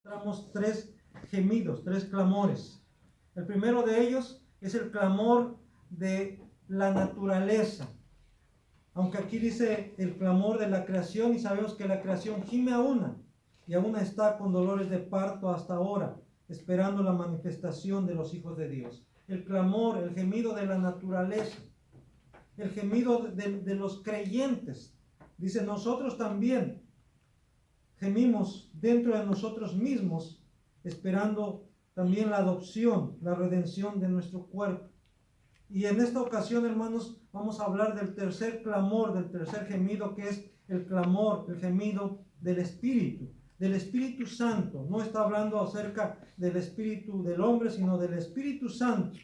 encontramos tres gemidos, tres clamores. El primero de ellos es el clamor de la naturaleza. Aunque aquí dice el clamor de la creación, y sabemos que la creación gime a una, y aún está con dolores de parto hasta ahora, esperando la manifestación de los hijos de Dios. El clamor, el gemido de la naturaleza, el gemido de los creyentes. Dice, nosotros también gemimos dentro de nosotros mismos, esperando también la adopción, la redención de nuestro cuerpo. Y en esta ocasión, hermanos, vamos a hablar del tercer clamor, del tercer gemido, que es el clamor, el gemido del Espíritu Santo. No está hablando acerca del espíritu del hombre, sino del Espíritu Santo.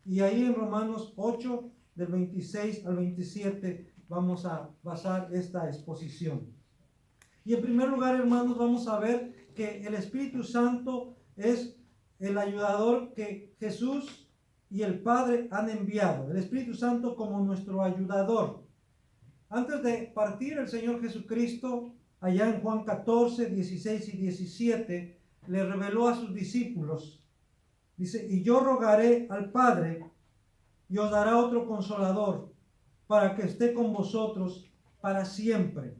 Y ahí en Romanos 8, del 26 al 27, vamos a basar esta exposición. Y en primer lugar, hermanos, vamos a ver que el Espíritu Santo es el ayudador que Jesús y el Padre han enviado. El Espíritu Santo como nuestro ayudador. Antes de partir, el Señor Jesucristo, allá en Juan 14, 16 y 17, le reveló a sus discípulos. Dice, y yo rogaré al Padre y os dará otro consolador para que esté con vosotros para siempre.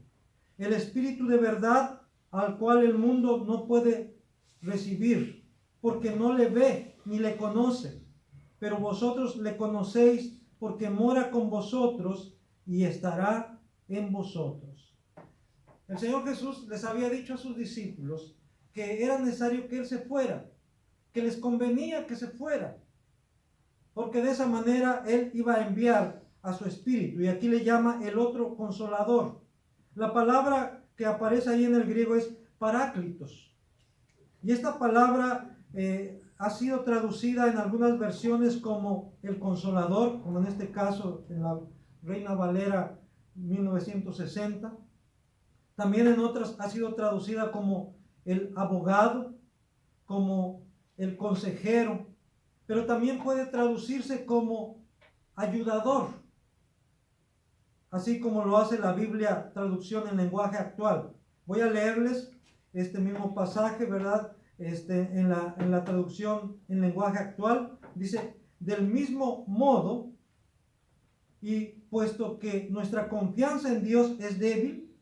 El Espíritu de verdad, al cual el mundo no puede recibir, porque no le ve ni le conoce. Pero vosotros le conocéis, porque mora con vosotros y estará en vosotros. El Señor Jesús les había dicho a sus discípulos que era necesario que Él se fuera, que les convenía que se fuera, porque de esa manera Él iba a enviar a su Espíritu, y aquí le llama el otro consolador. La palabra que aparece ahí en el griego es paráclitos. Y esta palabra ha sido traducida en algunas versiones como el consolador, como en este caso en la Reina Valera 1960. También en otras ha sido traducida como el abogado, como el consejero, pero también puede traducirse como ayudador, así como lo hace la Biblia traducción en lenguaje actual. Voy a leerles este mismo pasaje, ¿verdad? En la traducción en lenguaje actual. Dice, del mismo modo, y puesto que nuestra confianza en Dios es débil,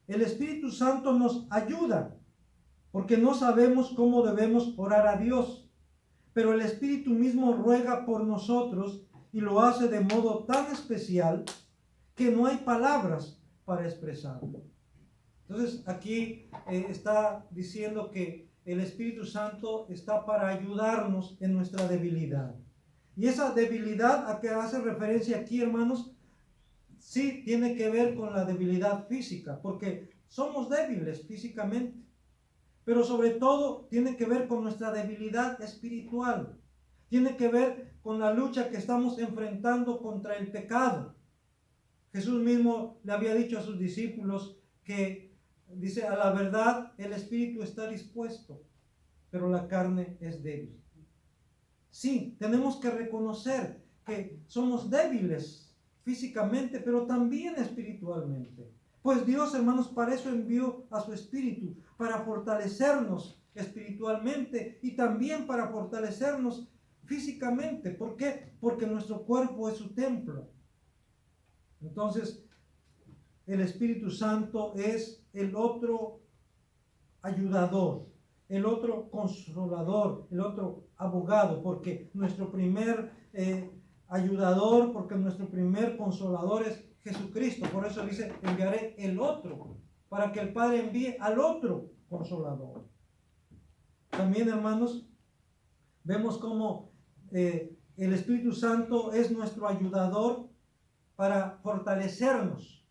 el Espíritu Santo nos ayuda, porque no sabemos cómo debemos orar a Dios, pero el Espíritu mismo ruega por nosotros y lo hace de modo tan especial que no hay palabras para expresarlo. Entonces aquí está diciendo que el Espíritu Santo está para ayudarnos en nuestra debilidad. Y esa debilidad a que hace referencia aquí, hermanos, sí tiene que ver con la debilidad física, porque somos débiles físicamente, pero sobre todo tiene que ver con nuestra debilidad espiritual. Tiene que ver con la lucha que estamos enfrentando contra el pecado. Jesús mismo le había dicho a sus discípulos que, dice, a la verdad el espíritu está dispuesto, pero la carne es débil. Sí, tenemos que reconocer que somos débiles físicamente, pero también espiritualmente. Pues Dios, hermanos, para eso envió a su Espíritu, para fortalecernos espiritualmente y también para fortalecernos físicamente. ¿Por qué? Porque nuestro cuerpo es su templo. Entonces, el Espíritu Santo es el otro ayudador, el otro consolador, el otro abogado, porque nuestro primer ayudador, porque nuestro primer consolador es Jesucristo. Por eso dice, enviaré el otro, para que el Padre envíe al otro consolador. También, hermanos, vemos cómo el Espíritu Santo es nuestro ayudador para fortalecernos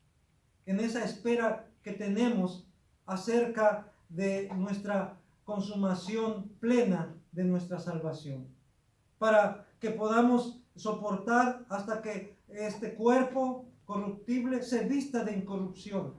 en esa espera que tenemos acerca de nuestra consumación plena de nuestra salvación, para que podamos soportar hasta que este cuerpo corruptible se vista de incorrupción.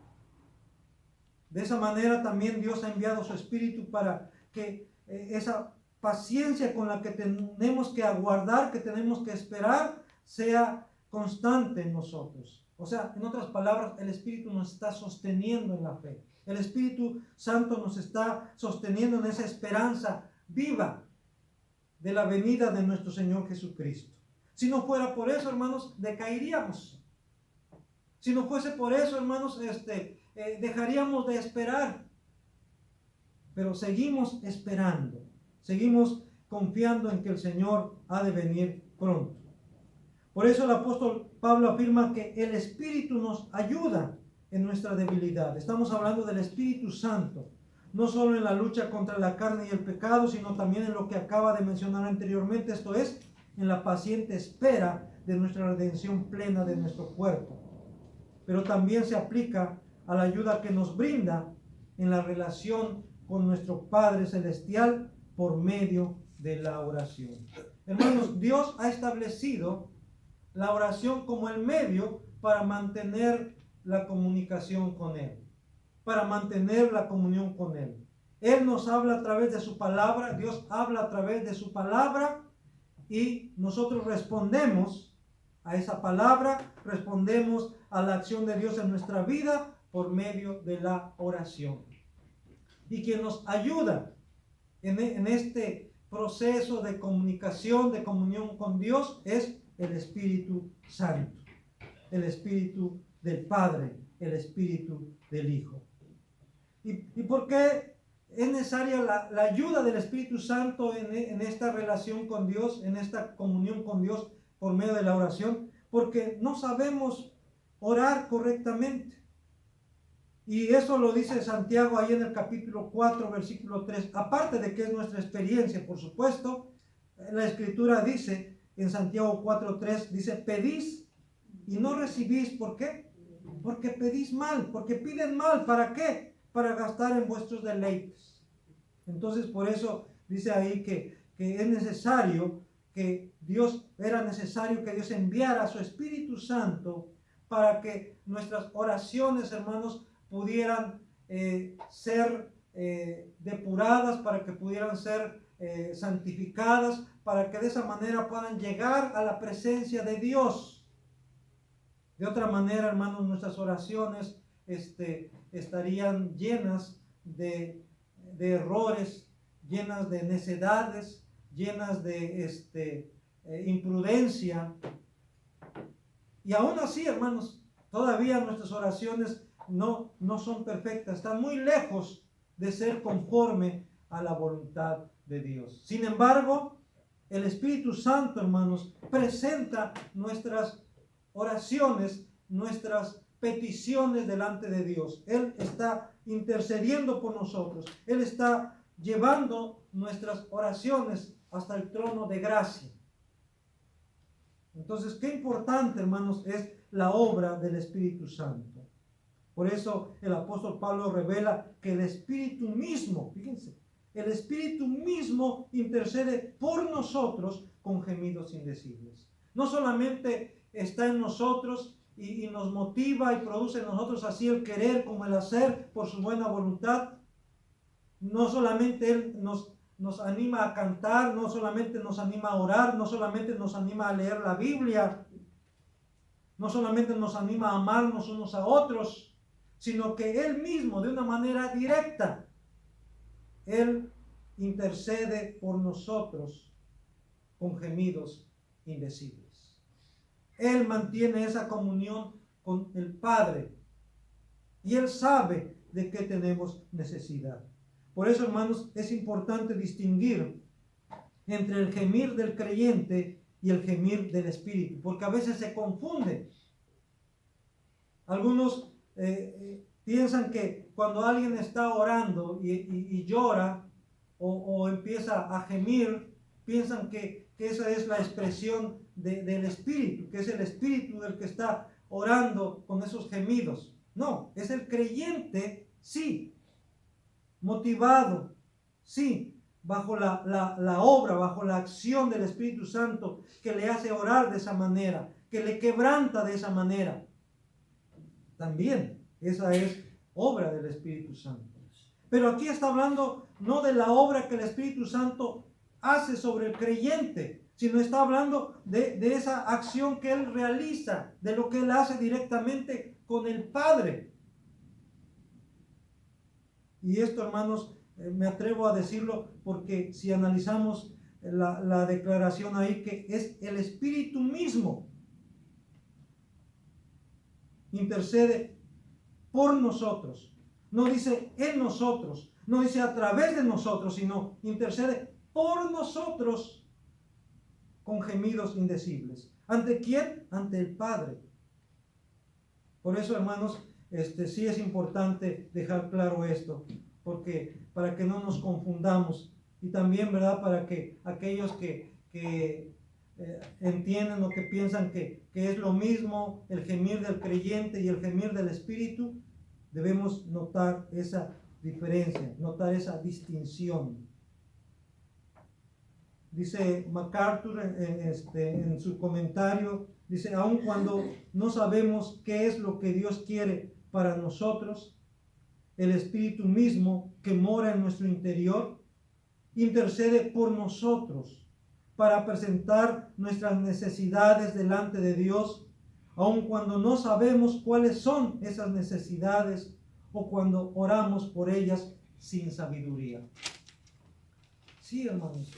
De esa manera también Dios ha enviado su Espíritu para que esa paciencia con la que tenemos que aguardar, que tenemos que esperar, sea constante en nosotros. O sea, en otras palabras, el Espíritu nos está sosteniendo en la fe. El Espíritu Santo nos está sosteniendo en esa esperanza viva de la venida de nuestro Señor Jesucristo. Si no fuera por eso, hermanos, decaeríamos. Si no fuese por eso, hermanos, dejaríamos de esperar. Pero seguimos esperando, seguimos confiando en que el Señor ha de venir pronto. Por eso el apóstol Pablo afirma que el Espíritu nos ayuda en nuestra debilidad. Estamos hablando del Espíritu Santo, no solo en la lucha contra la carne y el pecado, sino también en lo que acaba de mencionar anteriormente, esto es, en la paciente espera de nuestra redención plena de nuestro cuerpo. Pero también se aplica a la ayuda que nos brinda en la relación con nuestro Padre Celestial por medio de la oración. Hermanos, Dios ha establecido la oración como el medio para mantener la comunicación con Él, para mantener la comunión con Él. Él nos habla a través de su palabra, Dios habla a través de su palabra y nosotros respondemos a esa palabra, respondemos a la acción de Dios en nuestra vida por medio de la oración. Y quien nos ayuda en este proceso de comunicación, de comunión con Dios, es el Espíritu Santo, el Espíritu del Padre, el Espíritu del Hijo. ¿Y por qué es necesaria la ayuda del Espíritu Santo en esta relación con Dios, en esta comunión con Dios por medio de la oración? Porque no sabemos orar correctamente. Y eso lo dice Santiago ahí en el capítulo 4, versículo 3. Aparte de que es nuestra experiencia, por supuesto, la Escritura dice en Santiago 4:3, dice, pedís y no recibís. ¿Por qué? Porque pedís mal, porque piden mal. ¿Para qué? Para gastar en vuestros deleites. Entonces, por eso dice ahí que es necesario era necesario que Dios enviara a su Espíritu Santo para que nuestras oraciones, hermanos, pudieran ser depuradas, para que pudieran ser santificadas, para que de esa manera puedan llegar a la presencia de Dios. De otra manera, hermanos, nuestras oraciones estarían llenas de errores, llenas de necedades, llenas de imprudencia. Y aún así, hermanos, todavía nuestras oraciones no son perfectas, están muy lejos de ser conforme a la voluntad de Dios. Sin embargo, el Espíritu Santo, hermanos, presenta nuestras oraciones, nuestras peticiones delante de Dios. Él está intercediendo por nosotros. Él está llevando nuestras oraciones hasta el trono de gracia. Entonces, qué importante, hermanos, es la obra del Espíritu Santo. Por eso el apóstol Pablo revela que el Espíritu mismo, fíjense, el Espíritu mismo intercede por nosotros con gemidos indecibles. No solamente está en nosotros y nos motiva y produce en nosotros así el querer como el hacer por su buena voluntad. No solamente Él nos anima a cantar, no solamente nos anima a orar, no solamente nos anima a leer la Biblia, no solamente nos anima a amarnos unos a otros, sino que Él mismo, de una manera directa, Él intercede por nosotros con gemidos indecibles. Él mantiene esa comunión con el Padre y Él sabe de qué tenemos necesidad. Por eso, hermanos, es importante distinguir entre el gemir del creyente y el gemir del Espíritu, porque a veces se confunden. Algunos piensan que cuando alguien está orando y llora o empieza a gemir, piensan que esa es la expresión del Espíritu, que es el Espíritu del que está orando con esos gemidos. No, es el creyente, sí, motivado, sí, bajo la obra, bajo la acción del Espíritu Santo, que le hace orar de esa manera, que le quebranta de esa manera. También esa es obra del Espíritu Santo. Pero aquí está hablando no de la obra que el Espíritu Santo hace sobre el creyente, sino está hablando de esa acción que Él realiza, de lo que Él hace directamente con el Padre. Y esto, hermanos, me atrevo a decirlo porque si analizamos la declaración ahí, que es el Espíritu mismo, intercede por nosotros. No dice en nosotros, no dice a través de nosotros, sino intercede por nosotros con gemidos indecibles. ¿Ante quién? Ante el Padre. Por eso, hermanos, sí es importante dejar claro esto, porque para que no nos confundamos, y también, ¿verdad?, para que aquellos que entienden o que piensan que es lo mismo el gemir del creyente y el gemir del Espíritu, debemos notar esa diferencia, notar esa distinción. Dice MacArthur en su comentario, dice, aun cuando no sabemos qué es lo que Dios quiere para nosotros, el Espíritu mismo que mora en nuestro interior intercede por nosotros para presentar nuestras necesidades delante de Dios, aun cuando no sabemos cuáles son esas necesidades o cuando oramos por ellas sin sabiduría. Sí, hermanos.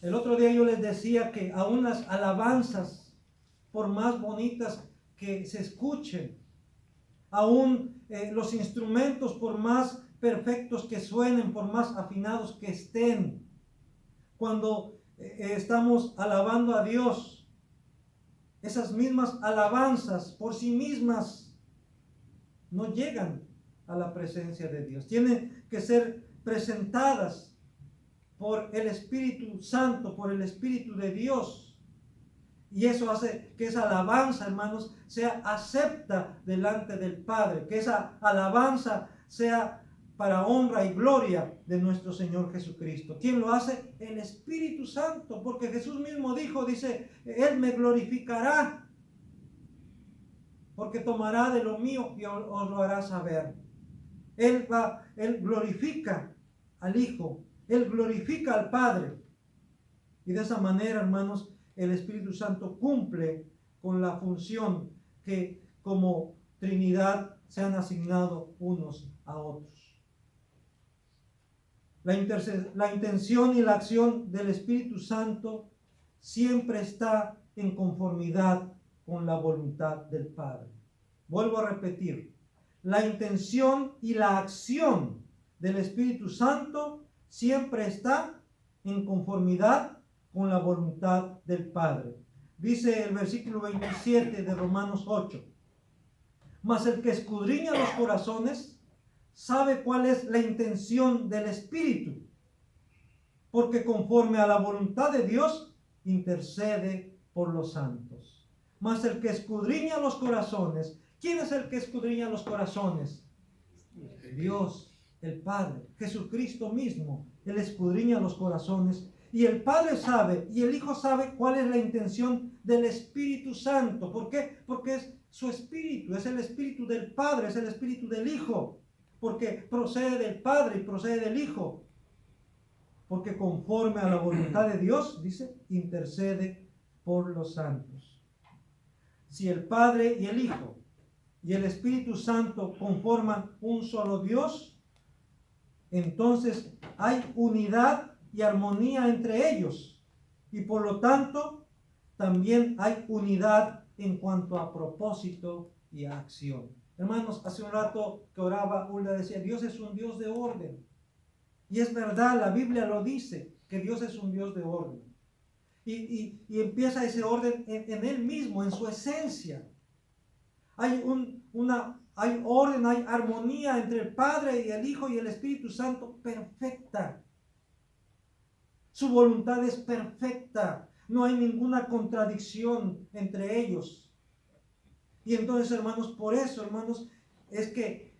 El otro día yo les decía que aún las alabanzas, por más bonitas que se escuchen, aún los instrumentos, por más perfectos que suenen, por más afinados que estén, cuando estamos alabando a Dios, esas mismas alabanzas por sí mismas no llegan a la presencia de Dios. Tienen que ser presentadas por el Espíritu Santo, por el Espíritu de Dios. Y eso hace que esa alabanza, hermanos, sea acepta delante del Padre, que esa alabanza sea para honra y gloria de nuestro Señor Jesucristo. ¿Quién lo hace? El Espíritu Santo, porque Jesús mismo dice, Él me glorificará, porque tomará de lo mío y os lo hará saber. Él glorifica al Hijo, Él glorifica al Padre. Y de esa manera, hermanos, el Espíritu Santo cumple con la función que como Trinidad se han asignado unos a otros. La intención y la acción del Espíritu Santo siempre está en conformidad con la voluntad del Padre. Vuelvo a repetir, la intención y la acción del Espíritu Santo siempre está en conformidad con la voluntad del Padre. Dice el versículo 27 de Romanos 8, mas el que escudriña los corazones sabe cuál es la intención del Espíritu, porque conforme a la voluntad de Dios intercede por los santos. Mas el que escudriña los corazones, ¿quién es el que escudriña los corazones? Dios, el Padre, Jesucristo mismo. Él escudriña los corazones y el Padre sabe y el Hijo sabe cuál es la intención del Espíritu Santo. ¿Por qué? Porque es su Espíritu, es el Espíritu del Padre, es el Espíritu del Hijo, porque procede del Padre y procede del Hijo, porque conforme a la voluntad de Dios, dice, intercede por los santos. Si el Padre y el Hijo y el Espíritu Santo conforman un solo Dios, entonces hay unidad y armonía entre ellos, y por lo tanto también hay unidad en cuanto a propósito y a acción. Hermanos, hace un rato que oraba, Hulda decía, Dios es un Dios de orden. Y es verdad, la Biblia lo dice, que Dios es un Dios de orden. Y empieza ese orden en Él mismo, en su esencia. Hay orden, hay armonía entre el Padre y el Hijo y el Espíritu Santo perfecta. Su voluntad es perfecta. No hay ninguna contradicción entre ellos. Y entonces, hermanos, por eso, hermanos, es que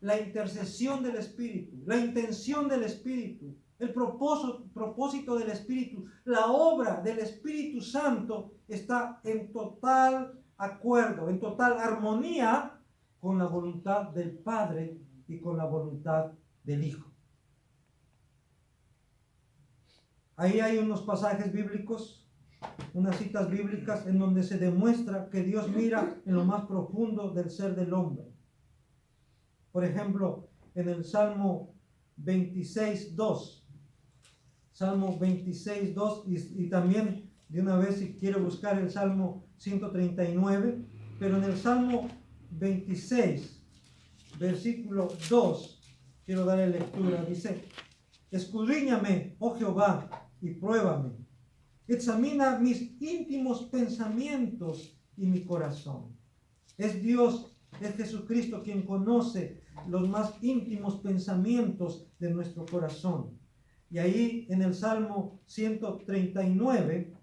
la intercesión del Espíritu, la intención del Espíritu, el propósito del Espíritu, la obra del Espíritu Santo está en total acuerdo, en total armonía con la voluntad del Padre y con la voluntad del Hijo. Ahí hay unos pasajes bíblicos, unas citas bíblicas en donde se demuestra que Dios mira en lo más profundo del ser del hombre. Por ejemplo, en el Salmo 26:2. Salmo 26:2 y también de una vez si quiere buscar el Salmo 139, pero en el Salmo 26, versículo 2, quiero darle lectura. Dice: escudriñame, oh Jehová, y pruébame. Examina mis íntimos pensamientos y mi corazón. Es Dios, es Jesucristo quien conoce los más íntimos pensamientos de nuestro corazón. Y ahí en el Salmo 139,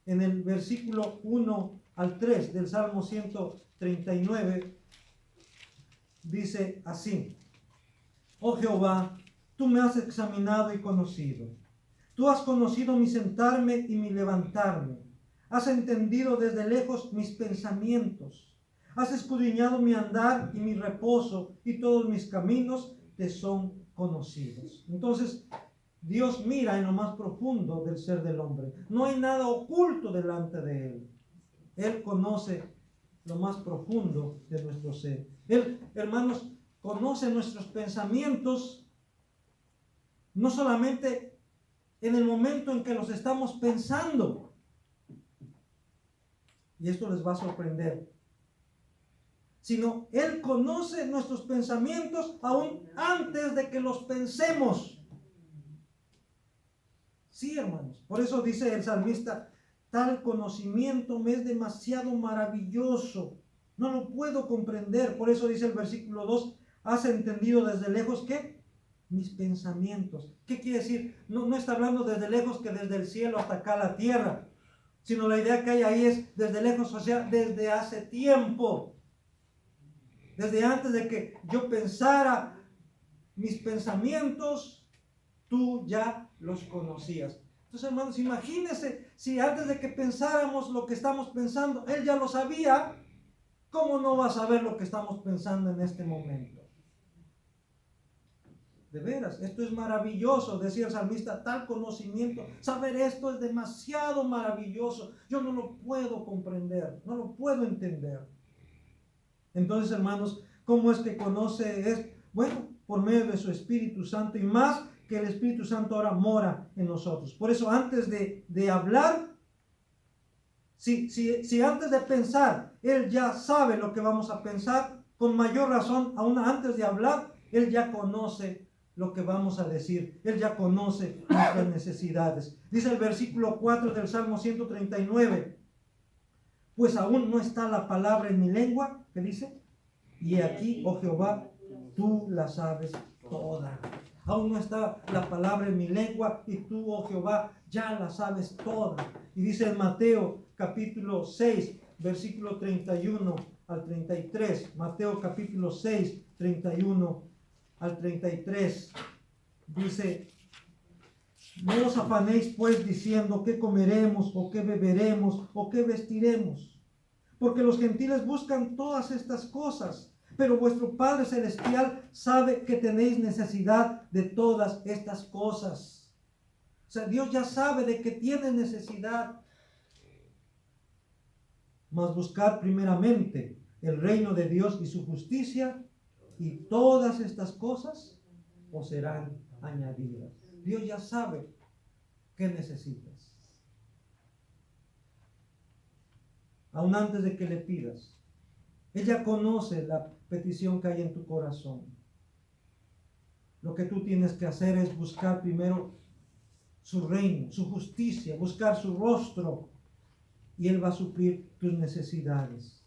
en el versículo 1 al 3 del Salmo 139, dice así: oh Jehová, tú me has examinado y conocido. Tú has conocido mi sentarme y mi levantarme. Has entendido desde lejos mis pensamientos. Has escudriñado mi andar y mi reposo, y todos mis caminos te son conocidos. Entonces, Dios mira en lo más profundo del ser del hombre. No hay nada oculto delante de Él. Él conoce lo más profundo de nuestro ser. Él, hermanos, conoce nuestros pensamientos, no solamente en el momento en que los estamos pensando. Y esto les va a sorprender. Sino Él conoce nuestros pensamientos aún antes de que los pensemos. Sí, hermanos. Por eso dice el salmista: tal conocimiento me es demasiado maravilloso. No lo puedo comprender. Por eso dice el versículo 2: has entendido desde lejos, ¿qué? Mis pensamientos. ¿Qué quiere decir? No está hablando desde lejos que desde el cielo hasta acá la tierra, sino la idea que hay ahí es desde lejos, o sea, desde hace tiempo. Desde antes de que yo pensara mis pensamientos, tú ya los conocías. Entonces, hermanos, imagínense si antes de que pensáramos lo que estamos pensando, Él ya lo sabía. ¿Cómo no va a saber lo que estamos pensando en este momento? De veras, esto es maravilloso, decía el salmista: tal conocimiento, saber esto es demasiado maravilloso. Yo no lo puedo comprender, no lo puedo entender. Entonces, hermanos, ¿cómo es que conoce esto? Bueno, por medio de su Espíritu Santo, y más que el Espíritu Santo ahora mora en nosotros. Por eso, antes de hablar, si antes de pensar Él ya sabe lo que vamos a pensar, con mayor razón, aún antes de hablar, Él ya conoce lo que vamos a decir. Él ya conoce nuestras necesidades. Dice el versículo 4 del Salmo 139: pues aún no está la palabra en mi lengua. ¿Qué dice? Y aquí, oh Jehová, tú la sabes toda. Aún no está la palabra en mi lengua, y tú, oh Jehová, ya la sabes toda. Y dice en Mateo capítulo 6, versículo 31 al 33. Mateo capítulo 6, 31 al 33. Dice: no os afanéis pues diciendo qué comeremos, o qué beberemos, o qué vestiremos, porque los gentiles buscan todas estas cosas, pero vuestro Padre Celestial sabe que tenéis necesidad de todas estas cosas. O sea, Dios ya sabe de que tienes necesidad. Mas buscad primeramente el reino de Dios y su justicia, y todas estas cosas os serán añadidas. Dios ya sabe qué necesitas, aún antes de que le pidas. Ella conoce la petición que hay en tu corazón. Lo que tú tienes que hacer es buscar primero su reino, su justicia, buscar su rostro, y Él va a suplir tus necesidades.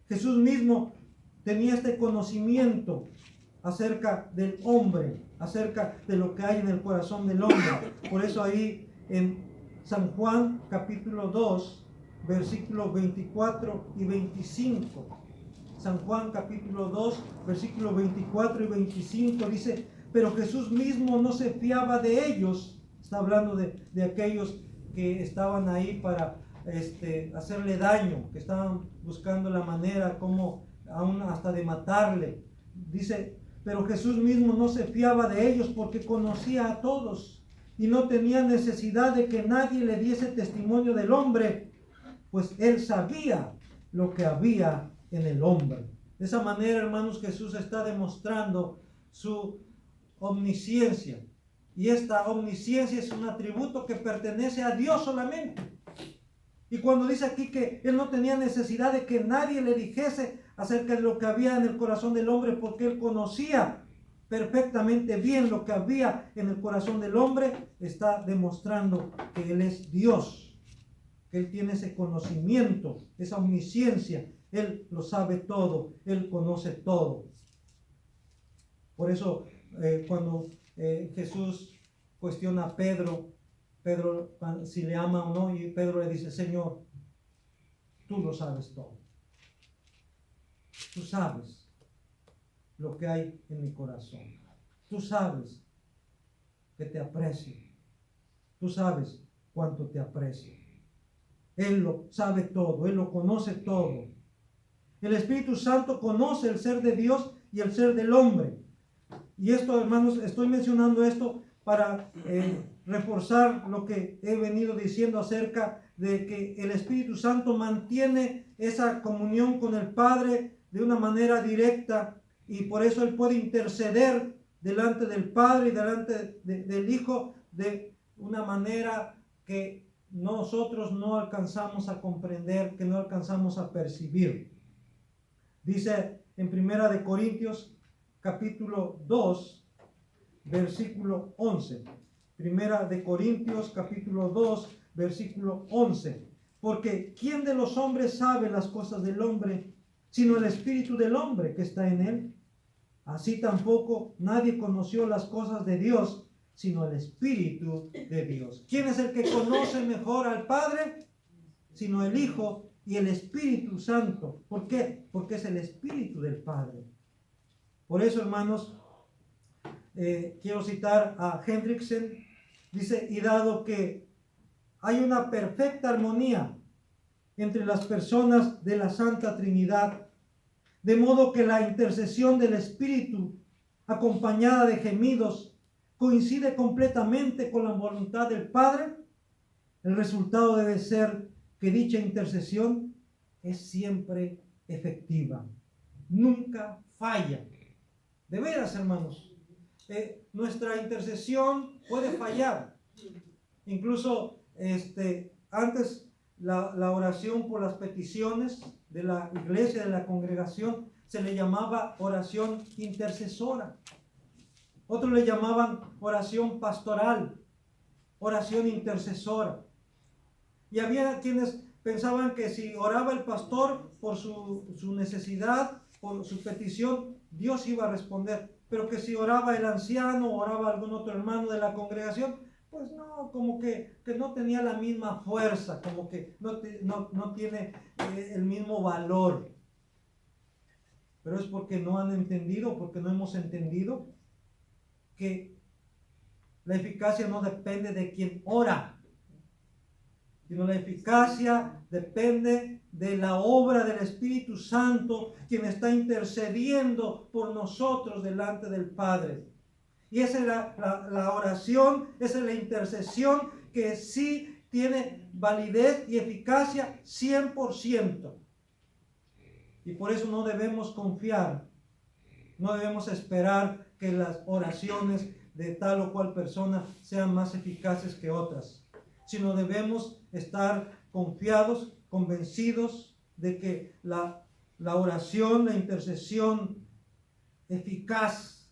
Jesús mismo tenía este conocimiento acerca del hombre, acerca de lo que hay en el corazón del hombre. Por eso ahí en San Juan capítulo 2, versículos 24 y 25. San Juan capítulo 2, versículos 24 y 25 dice: pero Jesús mismo no se fiaba de ellos. Está hablando de aquellos que estaban ahí para hacerle daño, que estaban buscando la manera como aún hasta de matarle. Dice: pero Jesús mismo no se fiaba de ellos, porque conocía a todos y no tenía necesidad de que nadie le diese testimonio del hombre, pues Él sabía lo que había en el hombre. De esa manera, hermanos, Jesús está demostrando su omnisciencia. Y esta omnisciencia es un atributo que pertenece a Dios solamente. Y cuando dice aquí que Él no tenía necesidad de que nadie le dijese acerca de lo que había en el corazón del hombre, porque Él conocía perfectamente bien lo que había en el corazón del hombre, está demostrando que Él es Dios, que Él tiene ese conocimiento, esa omnisciencia. Él lo sabe todo, Él conoce todo. Por eso cuando Jesús cuestiona a Pedro si le ama o no, y Pedro le dice: Señor, tú lo sabes todo. Tú sabes lo que hay en mi corazón. Tú sabes que te aprecio. Tú sabes cuánto te aprecio. Él lo sabe todo, Él lo conoce todo. El Espíritu Santo conoce el ser de Dios y el ser del hombre. Y esto, hermanos, estoy mencionando esto para reforzar lo que he venido diciendo acerca de que el Espíritu Santo mantiene esa comunión con el Padre de una manera directa, y por eso Él puede interceder delante del Padre y delante del Hijo de una manera que nosotros no alcanzamos a comprender, que no alcanzamos a percibir. Dice en 1 Corintios capítulo 2, versículo 11. 1 Corintios capítulo 2, versículo 11. Porque ¿quién de los hombres sabe las cosas del hombre, sino el espíritu del hombre que está en él? Así tampoco nadie conoció las cosas de Dios, sino el Espíritu de Dios. ¿Quién es el que conoce mejor al Padre? Sino el Hijo y el Espíritu Santo. ¿Por qué? Porque es el Espíritu del Padre. Por eso, hermanos, quiero citar a Hendrickson. Dice: y dado que hay una perfecta armonía entre las personas de la Santa Trinidad, de modo que la intercesión del Espíritu, acompañada de gemidos, coincide completamente con la voluntad del Padre, el resultado debe ser que dicha intercesión es siempre efectiva, nunca falla. De veras, hermanos, nuestra intercesión puede fallar. Incluso antes la oración por las peticiones de la iglesia, de la congregación, se le llamaba oración intercesora. Otros le llamaban oración pastoral, oración intercesora. Y había quienes pensaban que si oraba el pastor por su necesidad, por su petición, Dios iba a responder. Pero que si oraba el anciano o oraba algún otro hermano de la congregación, pues no, como que no tenía la misma fuerza, como que no tiene el mismo valor. Pero es porque no han entendido, porque no hemos entendido que la eficacia no depende de quien ora, sino la eficacia depende de la obra del Espíritu Santo, quien está intercediendo por nosotros delante del Padre. Y esa es la oración, esa es la intercesión que sí tiene validez y eficacia 100%. Y por eso no debemos confiar, no debemos esperar que las oraciones de tal o cual persona sean más eficaces que otras, sino debemos estar confiados, convencidos de que la oración, la intercesión eficaz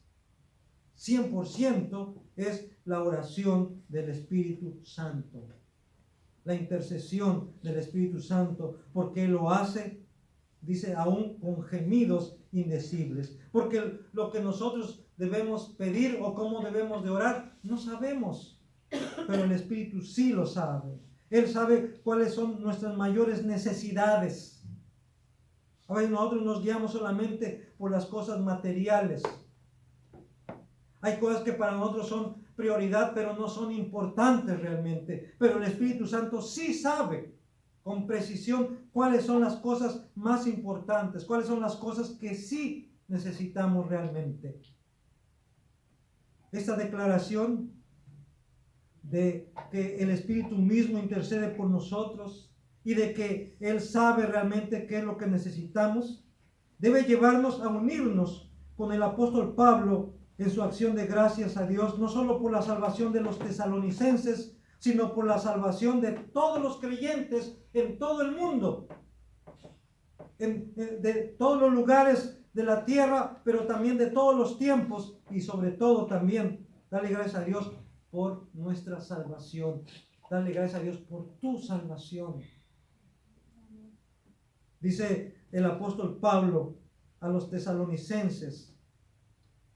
100% es la oración del Espíritu Santo, la intercesión del Espíritu Santo, porque Él lo hace, dice, aún con gemidos indecibles, porque lo que nosotros debemos pedir o cómo debemos de orar, no sabemos, pero el Espíritu sí lo sabe. Él sabe cuáles son nuestras mayores necesidades. A veces nosotros nos guiamos solamente por las cosas materiales. Hay cosas que para nosotros son prioridad, pero no son importantes realmente. Pero el Espíritu Santo sí sabe con precisión cuáles son las cosas más importantes, cuáles son las cosas que sí necesitamos realmente. Esta declaración de que el Espíritu mismo intercede por nosotros y de que Él sabe realmente qué es lo que necesitamos, debe llevarnos a unirnos con el apóstol Pablo en su acción de gracias a Dios, no solo por la salvación de los tesalonicenses, sino por la salvación de todos los creyentes en todo el mundo, de todos los lugares de la tierra, pero también de todos los tiempos, y sobre todo también darle gracias a Dios por nuestra salvación. Darle gracias a Dios por tu salvación. Dice el apóstol Pablo a los tesalonicenses,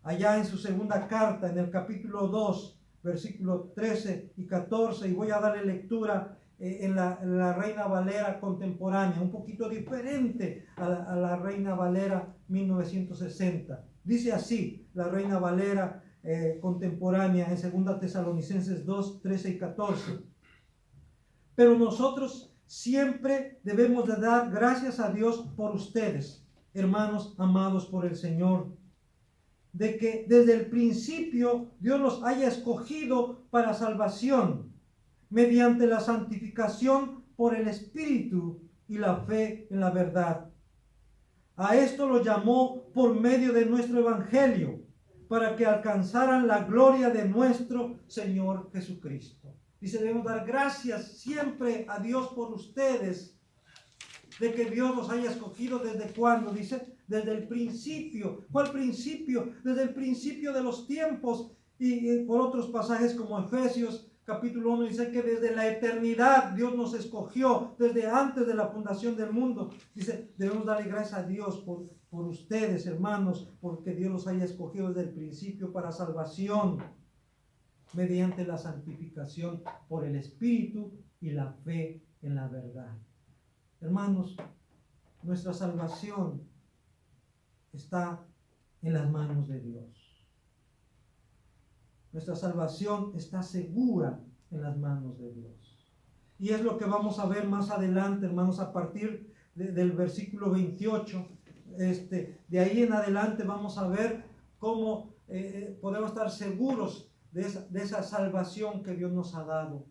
allá en su segunda carta, en el capítulo 2, versículos 13 y 14, y voy a darle lectura en la Reina Valera contemporánea, un poquito diferente a la Reina Valera 1960. Dice así la Reina Valera contemporánea en 2 Tesalonicenses 2, 13 y 14. Pero nosotros siempre debemos de dar gracias a Dios por ustedes, hermanos amados por el Señor, de que desde el principio Dios los haya escogido para salvación, mediante la santificación por el Espíritu y la fe en la verdad. A esto lo llamó por medio de nuestro Evangelio, para que alcanzaran la gloria de nuestro Señor Jesucristo. Dice, debemos dar gracias siempre a Dios por ustedes, de que Dios los haya escogido desde cuándo, dice, desde el principio. ¿Cuál principio? Desde el principio de los tiempos. Y por otros pasajes como Efesios capítulo 1 dice que desde la eternidad Dios nos escogió, desde antes de la fundación del mundo. Dice, debemos darle gracias a Dios por ustedes, hermanos, porque Dios los haya escogido desde el principio para salvación, mediante la santificación por el Espíritu y la fe en la verdad. Hermanos, nuestra salvación está en las manos de Dios. Nuestra salvación está segura en las manos de Dios. Y es lo que vamos a ver más adelante, hermanos, a partir del versículo 28. De ahí en adelante vamos a ver cómo podemos estar seguros de esa salvación que Dios nos ha dado.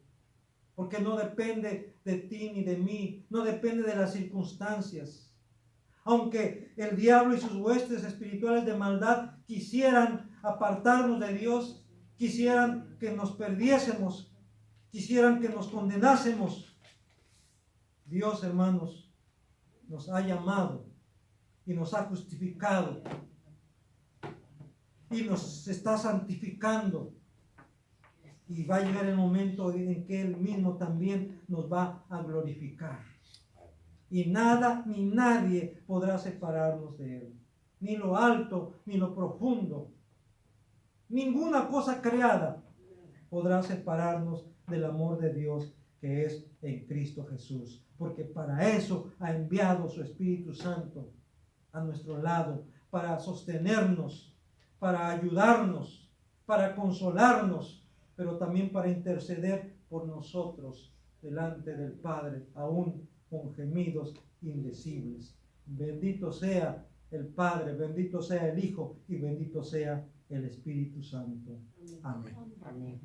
Porque no depende de ti ni de mí, no depende de las circunstancias. Aunque el diablo y sus huestes espirituales de maldad quisieran apartarnos de Dios, quisieran que nos perdiésemos, quisieran que nos condenásemos, Dios, hermanos, nos ha llamado y nos ha justificado y nos está santificando. Y va a llegar el momento en que Él mismo también nos va a glorificar. Y nada ni nadie podrá separarnos de Él. Ni lo alto, ni lo profundo. Ninguna cosa creada podrá separarnos del amor de Dios que es en Cristo Jesús. Porque para eso ha enviado su Espíritu Santo a nuestro lado, para sostenernos, para ayudarnos, para consolarnos, pero también para interceder por nosotros delante del Padre, aún con gemidos indecibles. Bendito sea el Padre, bendito sea el Hijo y bendito sea el Espíritu Santo. Amén. Amén.